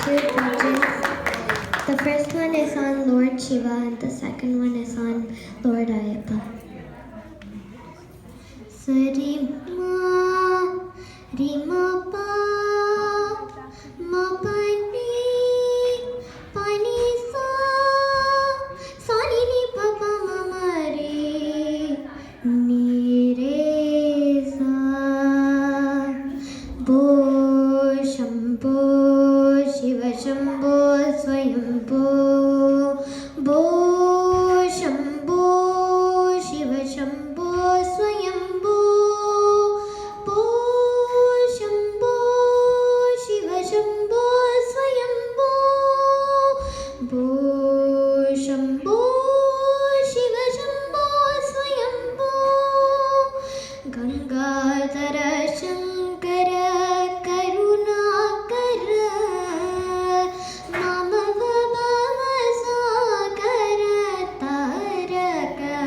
two projects. The first one is on Lord Shiva and the second one is on Lord Ayappa. Sari ma ri ma pa ma pa ni pa ni sa sa ni ni pa pa ma ma re ni re sa bo shambho shiva shambho swayambho bo shambho shiva shambho swayambho bo shambho shiva shambho swayambho bo shambho shiva shambho swayambho Gangadhara Shankara Karunakara Mama Baba Sakara Taraka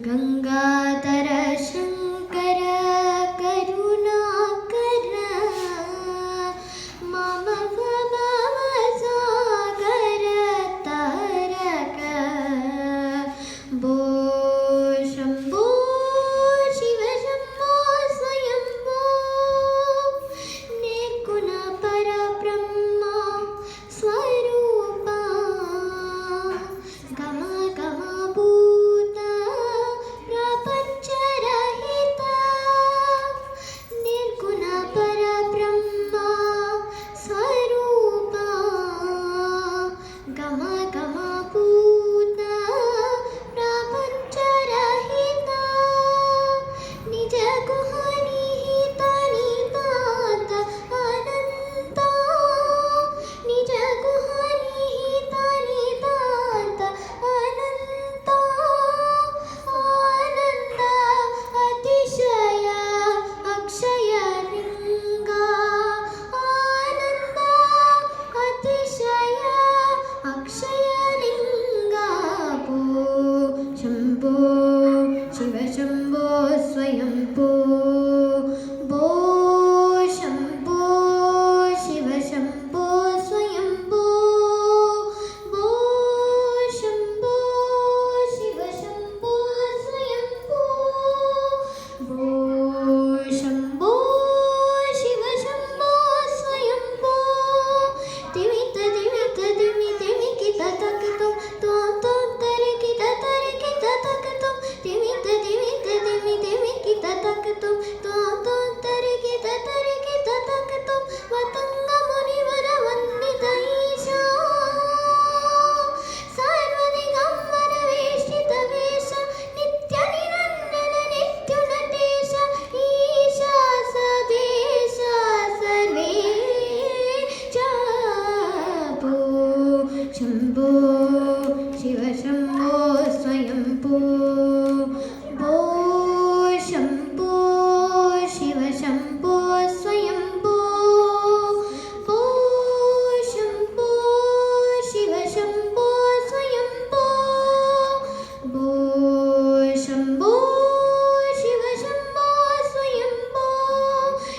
Gangadhara Shankara Karunakara Mama Baba Sakara Taraka Bo Shambho Shiva Shambho Swayambho Nirguna Parabrahma Swarupa Gama Gama Bhuta Prapancha Rahita Nirguna Parabrahma Swarupa Gama Gama Bhuta Prapancha Rahita Nija Guhani Hita Nitata Ananta Nija Guhani Hita Nitata Ananta Ananda Atishaya Akshaya Linga Ananda Atishaya Akshaya Linga Bo Shambho Shiva Shambho Swayambho Bo Shambho Shiva Shambho Swayambho Bo Shambho Shiva Shambho Swayambho Bo Shambho Shiva Shambho Swayambho Dimita dimita dimi dimi kita takatum tum tum tare kita takatum dimita dimita dimi dimi kita takatum tum tum tare kita takatum Vatanga munivara vandita isha Sarvadigamara veshita vesha Nitya nirandana nityunatesha Isha sadesha sarvesha Bo Shambho Shiva Shambho Swayambho Bo Shambho Shiva Shambho Swayambho Bo Shambho Shiva Shambho Swayambho Bo Shambho Shiva Shambho Swayambho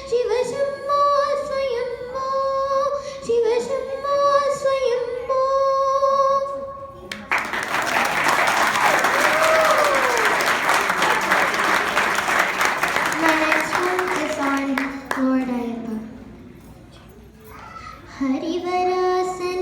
Shiva Shambho Swayambho Shiva Shambho Swayambho My next one is on Lord Ayappa. Harivarasana